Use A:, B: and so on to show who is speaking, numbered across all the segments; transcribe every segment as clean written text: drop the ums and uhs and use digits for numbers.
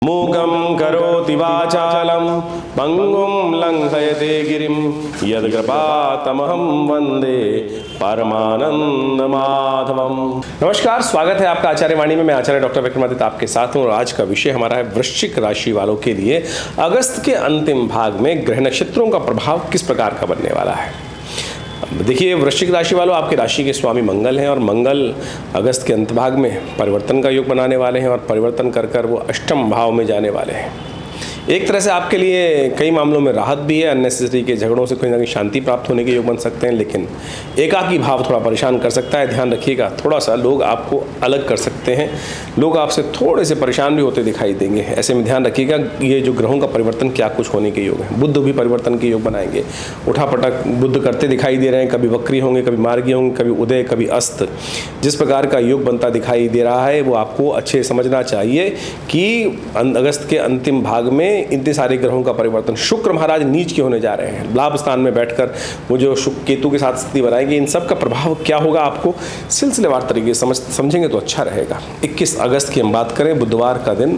A: मूकं करोति वाचालं पंगुं लंघयते गिरिं यद्कृपातमहं वंदे परमानंद माधवम। नमस्कार, स्वागत है आपका आचार्य वाणी में। मैं आचार्य डॉक्टर विक्रमादित्य आपके साथ हूँ और आज का विषय हमारा है वृश्चिक राशि वालों के लिए अगस्त के अंतिम भाग में ग्रह नक्षत्रों का प्रभाव किस प्रकार का बनने वाला है। देखिए, वृश्चिक राशि वालों, आपकी राशि के स्वामी मंगल हैं और मंगल अगस्त के अंत भाग में परिवर्तन का योग बनाने वाले हैं और परिवर्तन कर कर वो अष्टम भाव में जाने वाले हैं। एक तरह से आपके लिए कई मामलों में राहत भी है, अननेसेसरी के झगड़ों से कोई ना कोई शांति प्राप्त होने के योग बन सकते हैं, लेकिन एकाकी भाव थोड़ा परेशान कर सकता है। ध्यान रखिएगा, थोड़ा सा लोग आपको अलग कर सकते हैं, लोग आपसे थोड़े से परेशान भी होते दिखाई देंगे। ऐसे में ध्यान रखिएगा, ये जो ग्रहों का परिवर्तन क्या कुछ होने के योग है। बुध भी परिवर्तन के योग बनाएंगे, उठापटक बुध करते दिखाई दे रहे हैं, कभी वक्री होंगे, कभी मार्गी होंगे, कभी उदय, कभी अस्त। जिस प्रकार का योग बनता दिखाई दे रहा है वो आपको अच्छे समझना चाहिए कि अगस्त के अंतिम भाग में इतने सारे ग्रहों का परिवर्तन। शुक्र महाराज नीच के होने जा रहे हैं, लाभ स्थान में बैठकर वो जो शुक्र केतु के साथ स्थिति बनाएंगे, इन सब का प्रभाव क्या होगा आपको सिलसिलेवार तरीके से समझेंगे तो अच्छा रहेगा। 21 अगस्त की हम बात करें, बुधवार का दिन,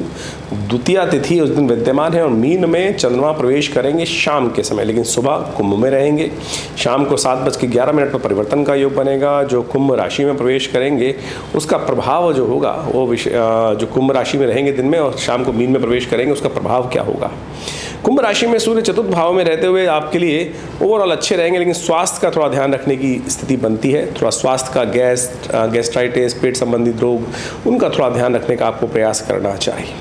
A: द्वितीया तिथि उस दिन विद्यमान है और मीन में चंद्रमा प्रवेश करेंगे शाम के समय, लेकिन सुबह कुंभ में रहेंगे। शाम को 7:11 पर परिवर्तन का योग बनेगा। जो कुंभ राशि में प्रवेश करेंगे उसका प्रभाव जो होगा वो जो कुंभ राशि में रहेंगे दिन में और शाम को मीन में प्रवेश करेंगे, उसका प्रभाव क्या होगा। कुंभ राशि में सूर्य चतुर्थ भाव में रहते हुए आपके लिए ओवरऑल अच्छे रहेंगे, लेकिन स्वास्थ्य का थोड़ा ध्यान रखने की स्थिति बनती है। थोड़ा स्वास्थ्य का गैस्ट्राइटिस, पेट संबंधित रोग, उनका थोड़ा ध्यान रखने का आपको प्रयास करना चाहिए।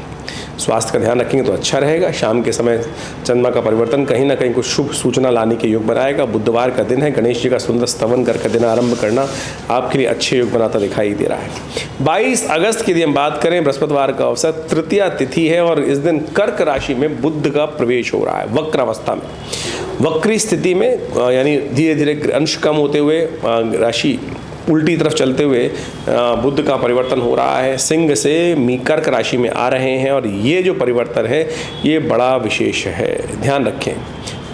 A: स्वास्थ्य का ध्यान रखेंगे तो अच्छा रहेगा। शाम के समय चंद्रमा का परिवर्तन कहीं ना कहीं कुछ शुभ सूचना लाने के योग बनाएगा। बुधवार का दिन है, गणेश जी का सुंदर स्तवन करके दिन आरंभ करना आपके लिए अच्छे योग बनाता दिखाई दे रहा है। 22 अगस्त की यदि हम बात करें, बृहस्पतिवार का अवसर, तृतीया तिथि है और इस दिन कर्क राशि में बुध का प्रवेश हो रहा है वक्र अवस्था में, वक्री स्थिति में, यानी धीरे धीरे अंश कम होते हुए राशि उल्टी तरफ चलते हुए बुध का परिवर्तन हो रहा है। सिंह से कर्क राशि में आ रहे हैं और ये जो परिवर्तन है ये बड़ा विशेष है, ध्यान रखें।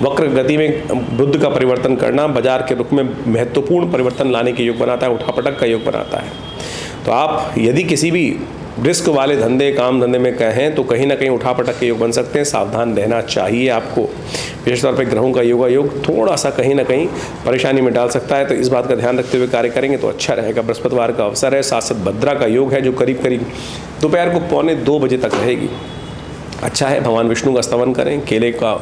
A: वक्र गति में बुध का परिवर्तन करना बाजार के रुख में महत्वपूर्ण परिवर्तन लाने के योग बनाता है, उठापटक का योग बनाता है। तो आप यदि किसी भी रिस्क वाले धंधे, काम धंधे में कहें तो कहीं ना कहीं उठापटक के योग बन सकते हैं, सावधान रहना चाहिए आपको। विशेष तौर पर ग्रहों का योग थोड़ा सा कहीं ना कहीं परेशानी में डाल सकता है, तो इस बात का ध्यान रखते हुए कार्य करेंगे तो अच्छा रहेगा। बृहस्पतिवार का अवसर है, साथ साथ भद्रा का योग है जो करीब करीब दोपहर को 2:45 बजे तक रहेगी। अच्छा है, भगवान विष्णु का स्तवन करें, केले का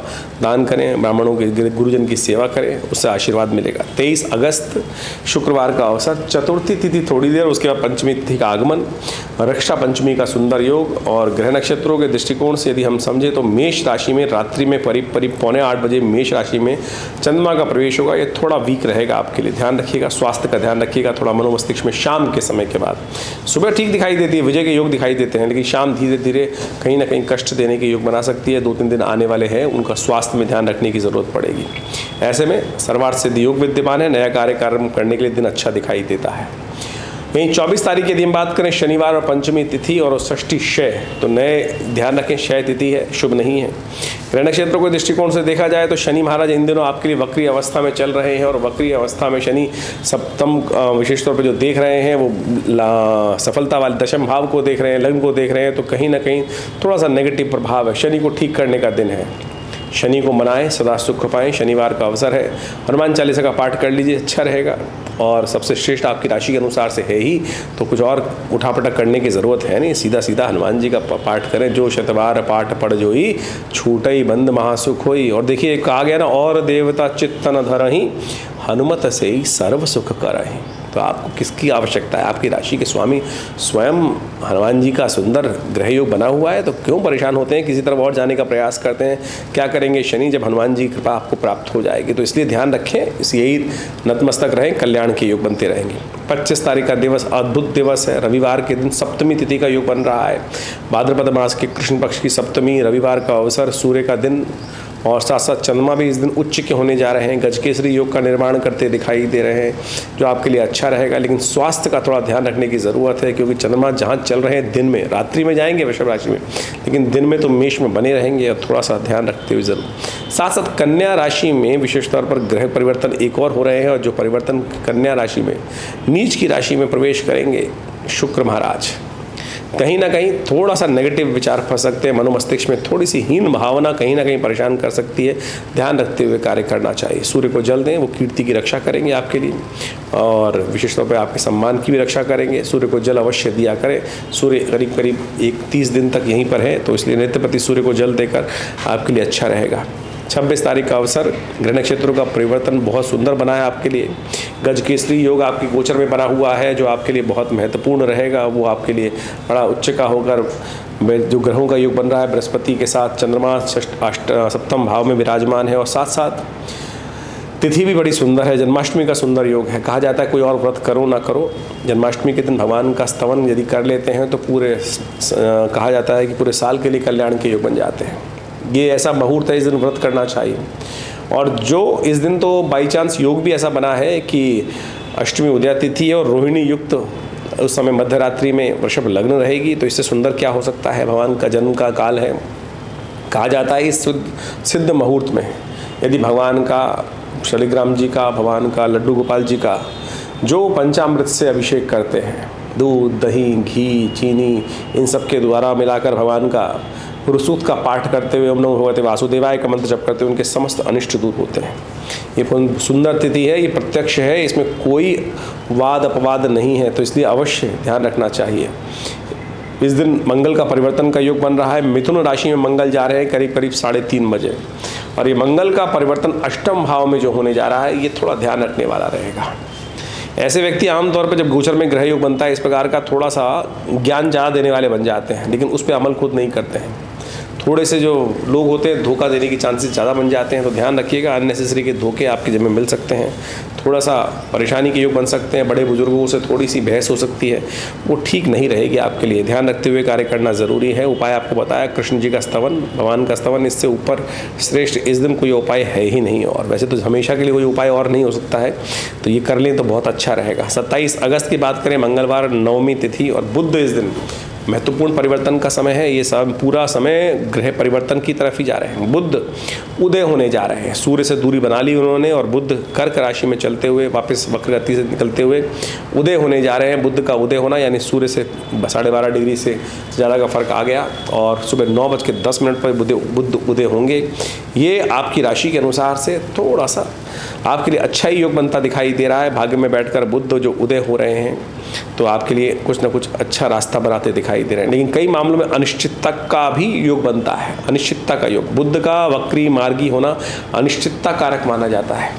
A: दान करें, ब्राह्मणों के गुरुजन की सेवा करें, उससे आशीर्वाद मिलेगा। 23 अगस्त शुक्रवार का अवसर, चतुर्थी तिथि थोड़ी देर, उसके बाद पंचमी तिथि का आगमन, रक्षा पंचमी का सुंदर योग। और ग्रह नक्षत्रों के दृष्टिकोण से यदि हम समझें तो मेष राशि में रात्रि में करीब 7:45 बजे मेष राशि में चंद्रमा का प्रवेश होगा। ये थोड़ा वीक रहेगा आपके लिए, ध्यान रखिएगा। स्वास्थ्य का ध्यान रखिएगा थोड़ा मनोमस्तिष्क में। शाम के समय के बाद सुबह ठीक दिखाई देती है, विजय के योग दिखाई देते हैं, लेकिन शाम धीरे धीरे कहीं ना कहीं कष्ट देने के योग बना सकती है। 2-3 दिन आने वाले हैं, उनका स्वास्थ्य में ध्यान रखने की जरूरत पड़ेगी। ऐसे में सर्वार्थ सिद्धि योग विद्यमान है, नया कार्य करने के लिए दिन अच्छा दिखाई देता है। वहीं 24 तारीख यदि हम बात करें, शनिवार और पंचमी तिथि और षष्ठी क्षय, तो नए ध्यान रखें, क्षय तिथि है, शुभ नहीं है। ग्रह नक्षत्रों के दृष्टिकोण से देखा जाए तो शनि महाराज इन दिनों आपके लिए वक्री अवस्था में चल रहे हैं और वक्री अवस्था में शनि सप्तम विशेष तौर पर जो देख रहे हैं वो सफलता वाले दशम भाव को देख रहे हैं, लग्न को देख रहे हैं, तो कहीं ना कहीं थोड़ा सा नेगेटिव प्रभाव है। शनि को ठीक करने का दिन है, शनि को मनाएं, सदा सुख पाएं। शनिवार का अवसर है, हनुमान चालीसा का पाठ कर लीजिए, अच्छा रहेगा। और सबसे श्रेष्ठ आपकी राशि के अनुसार से है ही, तो कुछ और उठापटक करने की ज़रूरत है नहीं, सीधा सीधा हनुमान जी का पाठ करें। जो शतवार पाठ पढ़ जोई, छूटई बंद महासुख होई। और देखिए कहा गया ना, और देवता चित्तन धरहि, हनुमत से ही सर्व सुख करहि। तो आपको किसकी आवश्यकता है? आपकी राशि के स्वामी स्वयं हनुमान जी का सुंदर ग्रह योग बना हुआ है, तो क्यों परेशान होते हैं, किसी तरफ और जाने का प्रयास करते हैं? क्या करेंगे शनि जब हनुमान जी की कृपा आपको प्राप्त हो जाएगी? तो इसलिए ध्यान रखें, यही नतमस्तक रहें, कल्याण के योग बनते रहेंगे। 25 तारीख का दिवस अद्भुत दिवस है, रविवार के दिन सप्तमी तिथि का योग बन रहा है। भाद्रपद मास के कृष्ण पक्ष की सप्तमी, रविवार का अवसर, सूर्य का दिन और साथ साथ चंद्रमा भी इस दिन उच्च के होने जा रहे हैं, गजकेसरी योग का निर्माण करते दिखाई दे रहे हैं, जो आपके लिए अच्छा रहेगा। लेकिन स्वास्थ्य का थोड़ा ध्यान रखने की ज़रूरत है, क्योंकि चंद्रमा जहाँ चल रहे हैं दिन में, रात्रि में जाएंगे वृषभ राशि में, लेकिन दिन में तो मेष में बने रहेंगे, और थोड़ा सा ध्यान रखते हुए ज़रूर। साथ साथ कन्या राशि में विशेष तौर पर ग्रह परिवर्तन एक और हो रहे हैं, और जो परिवर्तन कन्या राशि में नीच की राशि में प्रवेश करेंगे शुक्र महाराज, कहीं ना कहीं थोड़ा सा नेगेटिव विचार फंस सकते हैं, मनोमस्तिष्क में थोड़ी सी हीन भावना कहीं ना कहीं परेशान कर सकती है। ध्यान रखते हुए कार्य करना चाहिए। सूर्य को जल दें, वो कीर्ति की रक्षा करेंगे आपके लिए और विशेष तौर पर आपके सम्मान की भी रक्षा करेंगे। सूर्य को जल अवश्य दिया करें। सूर्य करीब करीब 30 दिन तक यहीं पर है, तो इसलिए नित्य प्रति सूर्य को जल देकर आपके लिए अच्छा रहेगा। 26 तारीख का अवसर, ग्रह नक्षत्रों का परिवर्तन बहुत सुंदर बना है आपके लिए। गज केसरी योग आपकी गोचर में बना हुआ है, जो आपके लिए बहुत महत्वपूर्ण रहेगा। वो आपके लिए बड़ा उच्च का होकर जो ग्रहों का योग बन रहा है, बृहस्पति के साथ चंद्रमा सप्तम भाव में विराजमान है और साथ साथ तिथि भी बड़ी सुंदर है। जन्माष्टमी का सुंदर योग है। कहा जाता है कोई और व्रत करो ना करो, जन्माष्टमी के दिन भगवान का स्तवन यदि कर लेते हैं तो पूरे कहा जाता है कि पूरे साल के लिए कल्याण के योग बन जाते हैं। ये ऐसा मुहूर्त है, इस दिन व्रत करना चाहिए। और जो इस दिन तो बाई चांस योग भी ऐसा बना है कि अष्टमी उदया तिथि है और रोहिणी युक्त उस समय मध्य रात्रि में वृषभ लग्न रहेगी, तो इससे सुंदर क्या हो सकता है। भगवान का जन्म का काल है। कहा जाता है इस सिद्ध मुहूर्त में यदि भगवान का शालिग्राम जी का, भगवान का लड्डू गोपाल जी का जो पंचामृत से अभिषेक करते हैं, दूध दही घी चीनी इन सब के द्वारा मिलाकर भगवान का पुरुषसूक्त का पाठ करते हुए ओम नमो भगवते वासुदेवाय का मंत्र जप करते हुए उनके समस्त अनिष्ट दूर होते हैं। ये सुंदर तिथि है, ये प्रत्यक्ष है, इसमें कोई वाद अपवाद नहीं है, तो इसलिए अवश्य ध्यान रखना चाहिए। इस दिन मंगल का परिवर्तन का योग बन रहा है। मिथुन राशि में मंगल जा रहे हैं करीब करीब 3:30 बजे, और ये मंगल का परिवर्तन अष्टम भाव में जो होने जा रहा है, ये थोड़ा ध्यान रखने वाला रहेगा। ऐसे व्यक्ति आमतौर पर जब गोचर में ग्रह योग बनता है इस प्रकार का, थोड़ा सा ज्ञान ज़्यादा देने वाले बन जाते हैं, लेकिन उस पर अमल खुद नहीं करते हैं। थोड़े से जो लोग होते हैं धोखा देने की चांसेस ज़्यादा बन जाते हैं, तो ध्यान रखिएगा। अननेसेसरी के धोखे आपके जिम्मे मिल सकते हैं। थोड़ा सा परेशानी के योग बन सकते हैं। बड़े बुजुर्गों से थोड़ी सी बहस हो सकती है, वो ठीक नहीं रहेगी आपके लिए। ध्यान रखते हुए कार्य करना ज़रूरी है। उपाय आपको बताया कृष्ण जी का स्तवन, भगवान का स्तवन, इससे ऊपर श्रेष्ठ इस दिन कोई उपाय है ही नहीं। और वैसे तो हमेशा के लिए कोई उपाय और नहीं हो सकता है, तो ये कर लें तो बहुत अच्छा रहेगा। 27 अगस्त की बात करें, मंगलवार, नवमी तिथि और बुध इस दिन महत्वपूर्ण परिवर्तन का समय है। ये सब पूरा समय ग्रह परिवर्तन की तरफ ही जा रहे हैं। बुध उदय होने जा रहे हैं। सूर्य से दूरी बना ली उन्होंने और बुध कर्क राशि में चलते हुए वापस वक्र गति से निकलते हुए उदय होने जा रहे हैं। बुध का उदय होना यानी सूर्य से 12.5 डिग्री से ज़्यादा का फर्क आ गया और सुबह 9:10 पर बुध उदय होंगे। ये आपकी राशि के अनुसार से थोड़ा सा आपके लिए अच्छा ही योग बनता दिखाई दे रहा है। भाग्य में बैठकर बुध जो उदय हो रहे हैं तो आपके लिए कुछ ना कुछ अच्छा रास्ता बनाते दिखाई दे रहे हैं। लेकिन कई मामलों में अनिश्चितता का भी योग बनता है। अनिश्चितता का योग, बुध का वक्री मार्गी होना अनिश्चितता कारक माना जाता है।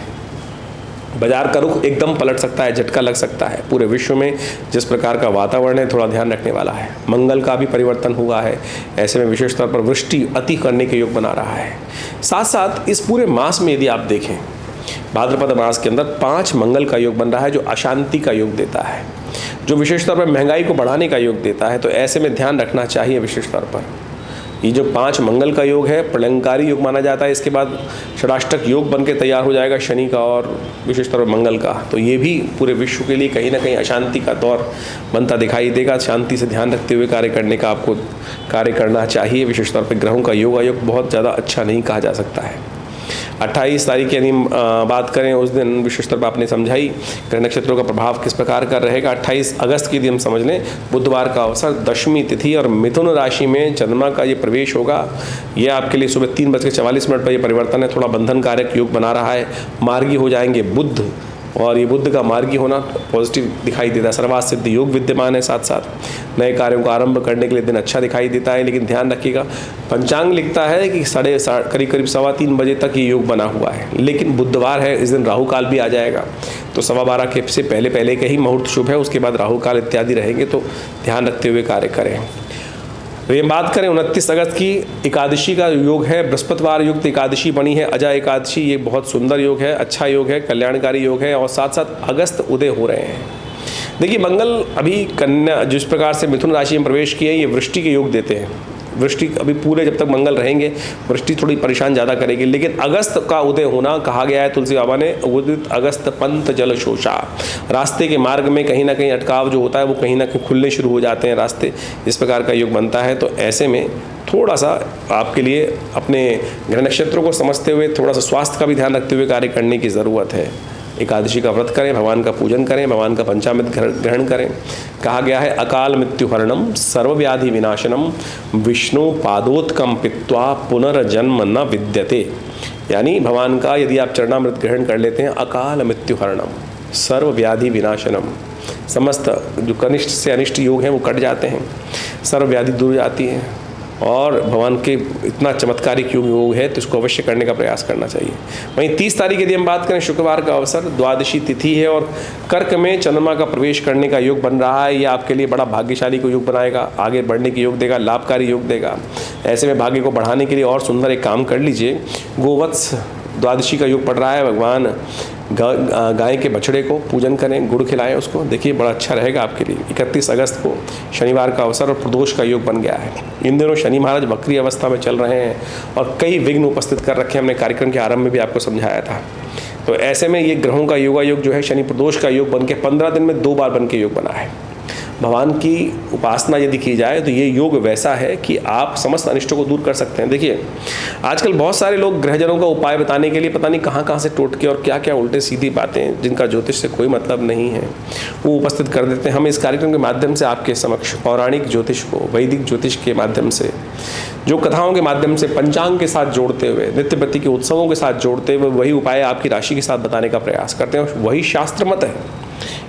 A: बाजार का रुख एकदम पलट सकता है, झटका लग सकता है। पूरे विश्व में जिस प्रकार का वातावरण है थोड़ा ध्यान रखने वाला है। मंगल का भी परिवर्तन हुआ है, ऐसे में विशेष तौर पर वृष्टि अति करने के योग बना रहा है। साथ साथ इस पूरे मास में यदि आप देखें, भाद्रपद मास के अंदर 5 मंगल का योग बन रहा है, जो अशांति का योग देता है, जो विशेष तौर पर महंगाई को बढ़ाने का योग देता है। तो ऐसे में ध्यान रखना चाहिए विशेष तौर पर। ये जो 5 मंगल का योग है प्रलंकारी योग माना जाता है। इसके बाद षडाष्टक योग बन के तैयार हो जाएगा शनि का और विशेष तौर पर मंगल का। तो ये भी पूरे विश्व के लिए कहीं ना कहीं अशांति का दौर बनता दिखाई देगा। शांति से ध्यान रखते हुए कार्य करने का आपको कार्य करना चाहिए। विशेष तौर पर ग्रहों का योग आयोग बहुत ज़्यादा अच्छा नहीं कहा जा सकता है। 28 तारीख यानी बात करें उस दिन विशेष तौर पर आपने समझाई ग्रह नक्षत्रों का प्रभाव किस प्रकार का रहेगा। 28 अगस्त की दिन हम समझ लें, बुधवार का अवसर, दशमी तिथि और मिथुन राशि में चंद्रमा का ये प्रवेश होगा। ये आपके लिए सुबह 3:44 पर ये परिवर्तन है। थोड़ा बंधन कारक योग बना रहा है। मार्गी हो जाएंगे बुध, और ये बुध का मार्गी होना पॉजिटिव दिखाई देता है। सर्वार्थ सिद्ध योग विद्यमान है। साथ साथ नए कार्यों को आरंभ करने के लिए दिन अच्छा दिखाई देता है। लेकिन ध्यान रखिएगा, पंचांग लिखता है कि करीब 3:15 बजे तक ये योग बना हुआ है, लेकिन बुधवार है, इस दिन राहु काल भी आ जाएगा। तो 12:15 के से पहले के ही मुहूर्त शुभ है। उसके बाद राहु काल इत्यादि रहेंगे, तो ध्यान रखते हुए कार्य करें। तो ये बात करें 29 अगस्त की, एकादशी का योग है। बृहस्पतिवार युक्त एकादशी बनी है, अजय एकादशी। ये बहुत सुंदर योग है, अच्छा योग है, कल्याणकारी योग है। और साथ साथ अगस्त उदय हो रहे हैं। देखिए, मंगल अभी कन्या जिस प्रकार से मिथुन राशि में प्रवेश किए, ये वृष्टि के योग देते हैं। वृष्टि अभी पूरे जब तक मंगल रहेंगे वृष्टि थोड़ी परेशान ज़्यादा करेगी। लेकिन अगस्त का उदय होना, कहा गया है तुलसी बाबा ने, उदित अगस्त पंथ जल शोषा। रास्ते के मार्ग में कहीं ना कहीं अटकाव जो होता है वो कहीं ना कहीं खुलने शुरू हो जाते हैं रास्ते। इस प्रकार का योग बनता है। तो ऐसे में थोड़ा सा आपके लिए अपने ग्रह नक्षत्रों को समझते हुए थोड़ा सा स्वास्थ्य का भी ध्यान रखते हुए कार्य करने की ज़रूरत है। एकादशी का व्रत करें, भगवान का पूजन करें, भगवान का पंचामृत ग्रहण करें। कहा गया है अकाल मृत्युहरणम सर्वव्याधि विनाशनम विष्णु पादोत्कम पित्वा पुनर्जन्म न विद्यते। यानी भगवान का यदि आप चरणामृत ग्रहण कर लेते हैं, अकाल मृत्युहरणम सर्वव्याधि विनाशनम, समस्त जो कनिष्ठ से अनिष्ट योग हैं वो कट जाते हैं, सर्वव्याधि दूर जाती है। और भगवान के इतना चमत्कारिक योग है तो इसको अवश्य करने का प्रयास करना चाहिए। वहीं 30 तारीख यदि हम बात करें, शुक्रवार का अवसर, द्वादशी तिथि है और कर्क में चंद्रमा का प्रवेश करने का योग बन रहा है। ये आपके लिए बड़ा भाग्यशाली को योग बनाएगा, आगे बढ़ने की योग देगा, लाभकारी योग देगा। ऐसे में भाग्य को बढ़ाने के लिए और सुंदर एक काम कर लीजिए। गोवत्स द्वादशी का योग पड़ रहा है, भगवान गाय के बछड़े को पूजन करें, गुड़ खिलाएं उसको, देखिए बड़ा अच्छा रहेगा आपके लिए। 31 अगस्त को शनिवार का अवसर और प्रदोष का योग बन गया है। इन दिनों शनि महाराज वक्री अवस्था में चल रहे हैं और कई विघ्न उपस्थित कर रखे हैं, हमने कार्यक्रम के आरंभ में भी आपको समझाया था। तो ऐसे में ये ग्रहों का योगा योग जो है शनि प्रदोष का योग बन के 15 दिन में 2 बार बन के योग बना है। भगवान की उपासना यदि की जाए तो ये योग वैसा है कि आप समस्त अनिष्टों को दूर कर सकते हैं। देखिए आजकल बहुत सारे लोग ग्रहजनों का उपाय बताने के लिए पता नहीं कहाँ से टोटके और क्या क्या उल्टे सीधी बातें जिनका ज्योतिष से कोई मतलब नहीं है वो उपस्थित कर देते हैं। हम इस कार्यक्रम के माध्यम से आपके समक्ष पौराणिक ज्योतिष को, वैदिक ज्योतिष के माध्यम से, जो कथाओं के माध्यम से पंचांग के साथ जोड़ते हुए, नित्य प्रति के उत्सवों के साथ जोड़ते हुए वही उपाय आपकी राशि के साथ बताने का प्रयास करते हैं और वही शास्त्र मत है।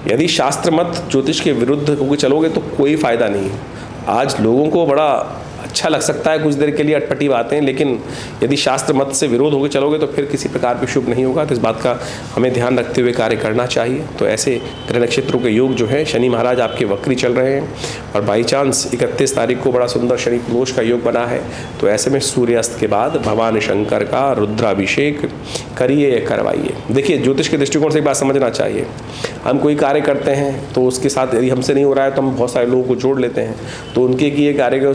A: यदि शास्त्र मत ज्योतिष के विरुद्ध होकर चलोगे तो कोई फायदा नहीं है। आज लोगों को बड़ा अच्छा लग सकता है कुछ देर के लिए अटपटी बातें, लेकिन यदि शास्त्र मत से विरोध होकर चलोगे तो फिर किसी प्रकार की शुभ नहीं होगा। तो इस बात का हमें ध्यान रखते हुए कार्य करना चाहिए। तो ऐसे ग्रह नक्षत्रों के योग जो है, शनि महाराज आपके वक्री चल रहे हैं और बाई चांस 31 तारीख को बड़ा सुंदर शनि प्रदोष का योग बना है। तो ऐसे में सूर्यास्त के बाद भगवान शंकर का रुद्राभिषेक करिए, करवाइए। देखिए ज्योतिष के दृष्टिकोण से एक बात समझना चाहिए, हम कोई कार्य करते हैं तो उसके साथ यदि हमसे नहीं हो रहा है तो हम बहुत सारे लोगों को जोड़ लेते हैं, तो उनके किए कार्यों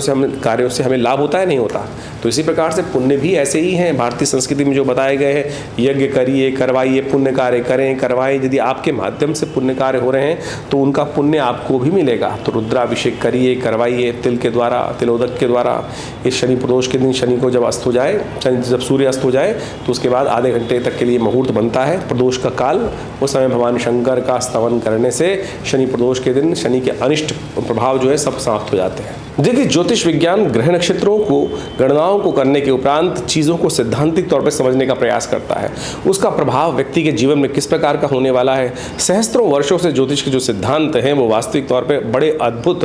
A: से हमें लाभ होता है, नहीं होता। तो इसी प्रकार से पुण्य भी ऐसे ही हैं। भारतीय संस्कृति में जो बताए गए हैं, यज्ञ करिए, करवाइए, पुण्य कार्य करें, करवाएं। यदि आपके माध्यम से पुण्य कार्य हो रहे हैं तो उनका पुण्य आपको भी मिलेगा। तो रुद्राभिषेक करिए, करवाइए, तिल के द्वारा, तिलोदक के द्वारा। इस शनि प्रदोष के दिन शनि को जब अस्त हो जाए, जब सूर्य अस्त हो जाए तो उसके बाद आधे घंटे तक के लिए मुहूर्त बनता है प्रदोष का काल। उस समय भगवान शंकर का स्तवन करने से शनि प्रदोष के दिन शनि के अनिष्ट प्रभाव जो है सब समाप्त हो जाते हैं। देखिए ज्योतिष विज्ञान ग्रह नक्षत्रों को, गणनाओं को करने के उपरांत चीज़ों को सैद्धांतिक तौर पर समझने का प्रयास करता है। उसका प्रभाव व्यक्ति के जीवन में किस प्रकार का होने वाला है। सहस्त्रों वर्षों से ज्योतिष के जो सिद्धांत हैं वो वास्तविक तौर पर बड़े अद्भुत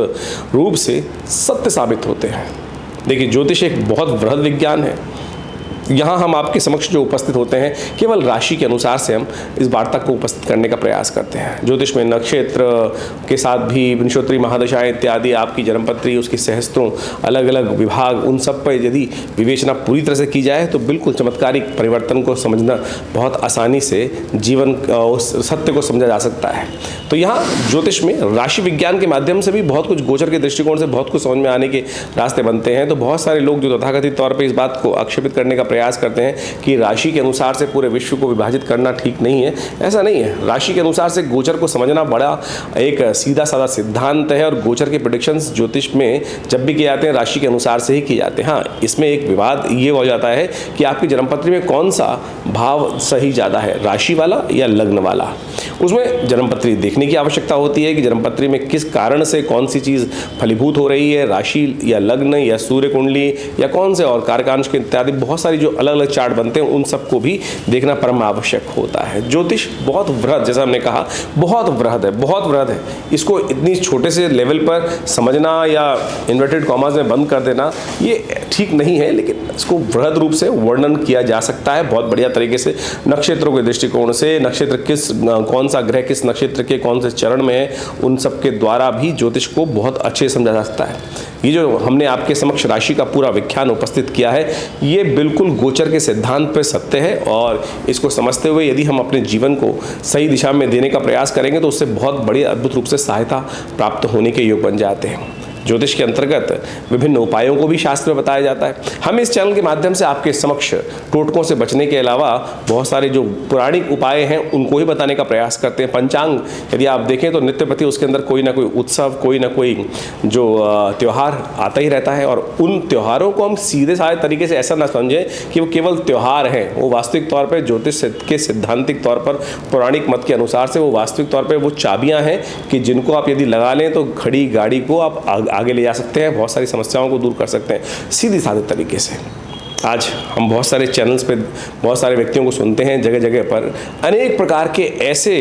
A: रूप से सत्य साबित होते हैं। देखिए ज्योतिष एक बहुत बृहद विज्ञान है। यहाँ हम आपके समक्ष जो उपस्थित होते हैं केवल राशि के अनुसार से हम इस वार्ता को उपस्थित करने का प्रयास करते हैं। ज्योतिष में नक्षत्र के साथ भी विंशोत्तरी महादशाएं इत्यादि, आपकी जन्मपत्री, उसकी सहस्त्रों अलग अलग विभाग, उन सब पर यदि विवेचना पूरी तरह से की जाए तो बिल्कुल चमत्कारिक परिवर्तन को समझना बहुत आसानी से जीवन सत्य को समझा जा सकता है। तो यहाँ ज्योतिष में राशि विज्ञान के माध्यम से भी बहुत कुछ, गोचर के दृष्टिकोण से बहुत कुछ समझ में आने के रास्ते बनते हैं। तो बहुत सारे लोग जो तथाकथित तौर पर इस बात को आक्षेपित करने का प्रयास करते हैं कि राशि के अनुसार से पूरे विश्व को विभाजित करना ठीक नहीं है। ऐसा नहीं है। राशि के अनुसार से गोचर को समझना बड़ा एक सीधा साधा सिद्धांत है और गोचर के प्रेडिक्शंस ज्योतिष में जब भी किए जाते हैं राशि के अनुसार से ही किए जाते हैं। हाँ, इसमें एक विवाद ये हो जाता है कि आपकी जन्मपत्री में कौन सा भाव सही ज़्यादा है, राशि वाला या लग्न वाला। उसमें जन्मपत्री देखने की आवश्यकता होती है कि जन्मपत्री में किस कारण से कौन सी चीज़ फलीभूत हो रही है, राशि या लग्न या सूर्य कुंडली या कौन से और कारकांश के इत्यादि बहुत सारी जो अलग अलग चार्ट बनते हैं उन सबको भी देखना परम आवश्यक होता है। ज्योतिष बहुत वृहद, जैसा हमने कहा, बहुत वृहद है, बहुत वृहद है। इसको इतनी छोटे से लेवल पर समझना या इन्वर्टेड कॉमास में बंद कर देना ये ठीक नहीं है, लेकिन इसको वृहद रूप से वर्णन किया जा सकता है बहुत बढ़िया तरीके से। नक्षत्रों के दृष्टिकोण से, नक्षत्र किस, कौन सा ग्रह किस नक्षत्र के कौन से चरण में है, उन सब के द्वारा भी ज्योतिष को बहुत अच्छे से समझा जा सकता है। ये जो हमने आपके समक्ष राशि का पूरा व्याख्यान उपस्थित किया है ये बिल्कुल गोचर के सिद्धांत पर सत्य है और इसको समझते हुए यदि हम अपने जीवन को सही दिशा में देने का प्रयास करेंगे तो उससे बहुत बड़ी अद्भुत रूप से सहायता प्राप्त होने के योग बन जाते हैं। ज्योतिष के अंतर्गत विभिन्न उपायों को भी शास्त्र में बताया जाता है। हम इस चैनल के माध्यम से आपके समक्ष टोटकों से बचने के अलावा बहुत सारे जो पौराणिक उपाय हैं उनको ही बताने का प्रयास करते हैं। पंचांग यदि आप देखें तो नित्य प्रति उसके अंदर कोई ना कोई उत्सव, कोई ना कोई जो त्यौहार आता ही रहता है, और उन त्योहारों को हम सीधे साधे तरीके से ऐसा ना समझें कि वो केवल त्यौहार हैं। वो वास्तविक तौर पर ज्योतिष के सिद्धांतिक तौर पर पौराणिक मत के अनुसार से वो वास्तविक तौर पर वो चाबियाँ हैं कि जिनको आप यदि लगा लें तो खड़ी गाड़ी को आप आगे ले जा सकते हैं, बहुत सारी समस्याओं को दूर कर सकते हैं सीधे साधे तरीके से। आज हम बहुत सारे चैनल्स पे बहुत सारे व्यक्तियों को सुनते हैं, जगह जगह पर अनेक प्रकार के ऐसे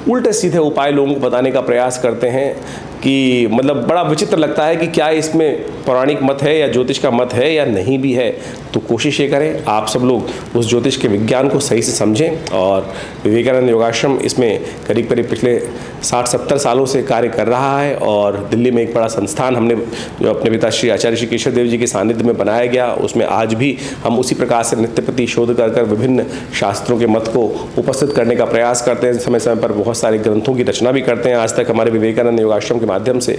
A: उल्टे सीधे उपाय लोगों को बताने का प्रयास करते हैं कि मतलब बड़ा विचित्र लगता है कि क्या इसमें पौराणिक मत है या ज्योतिष का मत है या नहीं भी है। तो कोशिश ये करें आप सब लोग उस ज्योतिष के विज्ञान को सही से समझें। और विवेकानंद योगाश्रम इसमें करीब करीब पिछले 60-70 सालों से कार्य कर रहा है, और दिल्ली में एक बड़ा संस्थान हमने जो अपने पिता श्री आचार्य श्री केशव देव जी के सानिध्य में बनाया गया, उसमें आज भी हम उसी प्रकार से नित्य प्रति शोध कर विभिन्न शास्त्रों के मत को उपस्थित करने का प्रयास करते हैं। समय समय पर बहुत सारे ग्रंथों की रचना भी करते हैं। आज तक हमारे विवेकानंद योगाश्रम के माध्यम से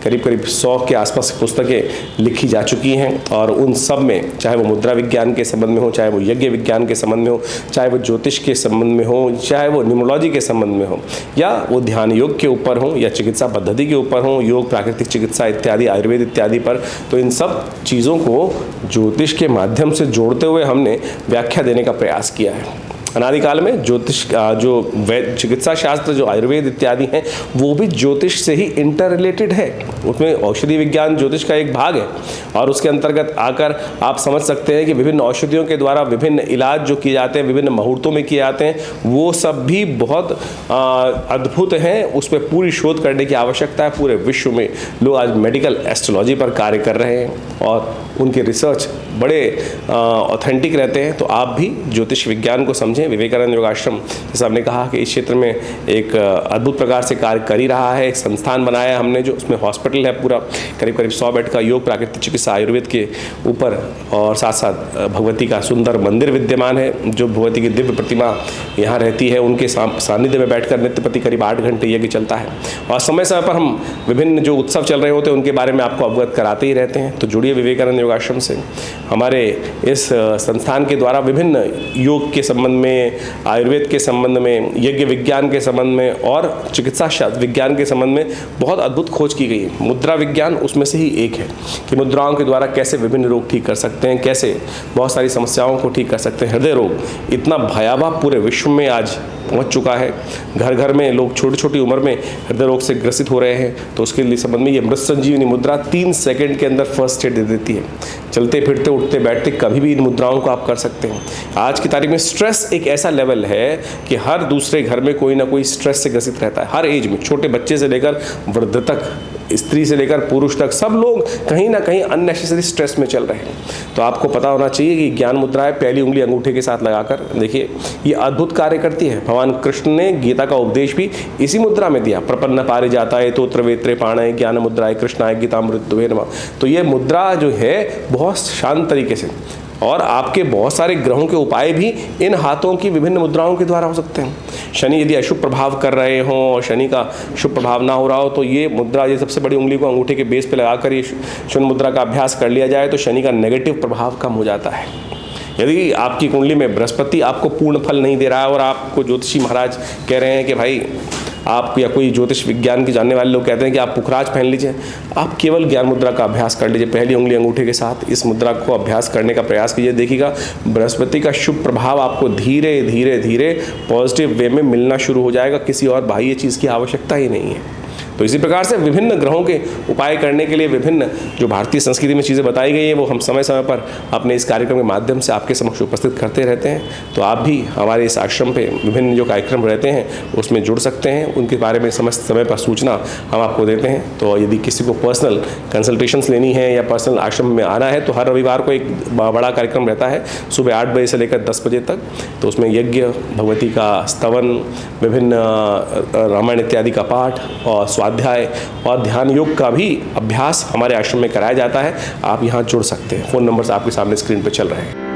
A: करीब करीब 100 के आसपास पुस्तकें लिखी जा चुकी हैं, और उन सब में चाहे वो मुद्रा विज्ञान के संबंध में हो, चाहे वो यज्ञ विज्ञान के संबंध में हो, चाहे वो ज्योतिष के संबंध में हो, चाहे वो न्यूमरोलॉजी के संबंध में हो, या वो ध्यान योग के ऊपर हो, या चिकित्सा पद्धति के ऊपर हो, योग, प्राकृतिक चिकित्सा इत्यादि, आयुर्वेद इत्यादि पर, तो इन सब चीज़ों को ज्योतिष के माध्यम से जोड़ते हुए हमने व्याख्या देने का प्रयास किया है। अनादिकाल में ज्योतिष जो वैद्य चिकित्सा शास्त्र जो आयुर्वेद इत्यादि हैं वो भी ज्योतिष से ही इंटर रिलेटेड है। उसमें औषधि विज्ञान ज्योतिष का एक भाग है, और उसके अंतर्गत आकर आप समझ सकते हैं कि विभिन्न औषधियों के द्वारा विभिन्न इलाज जो किए जाते हैं, विभिन्न मुहूर्तों में किए जाते हैं, वो सब भी बहुत अद्भुत हैं। उस पर पूरी शोध करने की आवश्यकता है। पूरे विश्व में लोग आज मेडिकल एस्ट्रोलॉजी पर कार्य कर रहे हैं, और उनके रिसर्च बड़े ऑथेंटिक रहते हैं। तो आप भी ज्योतिष विज्ञान को समझें। विवेकानंद योगाश्रम जैसा हमने कहा कि इस क्षेत्र में एक अद्भुत प्रकार से कार्य कर ही रहा है। एक संस्थान बनाया हमने जो उसमें हॉस्पिटल है पूरा, करीब करीब 100 बेड का, योग, प्राकृतिक चिकित्सा, आयुर्वेद के ऊपर, और साथ साथ भगवती का सुंदर मंदिर विद्यमान है। जो भगवती की दिव्य प्रतिमा यहाँ रहती है, उनके सानिध्य में बैठकर नित्य प्रति करीब 8 घंटे यज्ञ चलता है, और समय समय पर हम विभिन्न जो उत्सव चल रहे होते हैं उनके बारे में आपको अवगत कराते ही रहते हैं। तो जुड़िए विवेकानंद योगाश्रम से। हमारे इस संस्थान के द्वारा विभिन्न योग के संबंध में, आयुर्वेद के संबंध में, यज्ञ विज्ञान के संबंध में, और चिकित्सा शास्त्र विज्ञान के संबंध में बहुत अद्भुत खोज की गई है। मुद्रा विज्ञान उसमें से ही एक है कि मुद्राओं के द्वारा कैसे विभिन्न रोग ठीक कर सकते हैं, कैसे बहुत सारी समस्याओं को ठीक कर सकते हैं। हृदय रोग इतना भयावह पूरे विश्व में आज पहुंच चुका है। घर घर में लोग छोटी छोटी उम्र में हृदय रोग से ग्रसित हो रहे हैं। तो उसके लिए संबंध में ये मृत संजीवनी मुद्रा 3 सेकंड के अंदर फर्स्ट एड दे देती है। चलते फिरते उठते बैठते कभी भी इन मुद्राओं को आप कर सकते हैं। आज की तारीख में स्ट्रेस एक ऐसा लेवल है कि हर दूसरे घर में कोई ना कोई स्ट्रेस से ग्रसित रहता है। हर एज में, छोटे बच्चे से लेकर वृद्ध तक, स्त्री से लेकर पुरुष तक, सब लोग कहीं ना कहीं अननेसेसरी स्ट्रेस में चल रहे हैं। तो आपको पता होना चाहिए कि ज्ञान मुद्रा है, पहली उंगली अंगूठे के साथ लगाकर देखिए, ये अद्भुत कार्य करती है। भगवान कृष्ण ने गीता का उपदेश भी इसी मुद्रा में दिया। प्रपन्न पारिजाताय तोत्र वेत्रे पाणय ज्ञान मुद्राय कृष्णाय गीतामृतवे नमः। तो ये मुद्रा जो है बहुत शांत तरीके से, और आपके बहुत सारे ग्रहों के उपाय भी इन हाथों की विभिन्न मुद्राओं के द्वारा हो सकते हैं। शनि यदि अशुभ प्रभाव कर रहे हों और शनि का शुभ प्रभाव ना हो रहा हो, तो ये मुद्रा, ये सबसे बड़ी उंगली को अंगूठे के बेस पे लगाकर ये शून्य मुद्रा का अभ्यास कर लिया जाए तो शनि का नेगेटिव प्रभाव कम हो जाता है। यदि आपकी कुंडली में बृहस्पति आपको पूर्ण फल नहीं दे रहा है और आपको ज्योतिषी महाराज कह रहे हैं कि भाई आप, या कोई ज्योतिष विज्ञान के जानने वाले लोग कहते हैं कि आप पुखराज पहन लीजिए, आप केवल ज्ञान मुद्रा का अभ्यास कर लीजिए। पहली उंगली अंगूठे के साथ इस मुद्रा को अभ्यास करने का प्रयास कीजिए। देखिएगा बृहस्पति का शुभ प्रभाव आपको धीरे धीरे धीरे पॉजिटिव वे में मिलना शुरू हो जाएगा। किसी और बाह्य चीज़ की आवश्यकता ही नहीं है। तो इसी प्रकार से विभिन्न ग्रहों के उपाय करने के लिए विभिन्न जो भारतीय संस्कृति में चीज़ें बताई गई हैं वो हम समय समय पर अपने इस कार्यक्रम के माध्यम से आपके समक्ष उपस्थित करते रहते हैं। तो आप भी हमारे इस आश्रम पे विभिन्न जो कार्यक्रम रहते हैं उसमें जुड़ सकते हैं। उनके बारे में समस्त समय पर सूचना हम आपको देते हैं। तो यदि किसी को पर्सनल कंसल्टेशंस लेनी है या पर्सनल आश्रम में आना है तो हर रविवार को एक बड़ा कार्यक्रम रहता है सुबह 8 बजे से लेकर 10 बजे तक। तो उसमें यज्ञ, भगवती का स्तवन, विभिन्न रामायण इत्यादि का पाठ और स्वाध्याय और ध्यान योग का भी अभ्यास हमारे आश्रम में कराया जाता है। आप यहाँ जुड़ सकते हैं। फ़ोन नंबर्स आपके सामने स्क्रीन पर चल रहे हैं।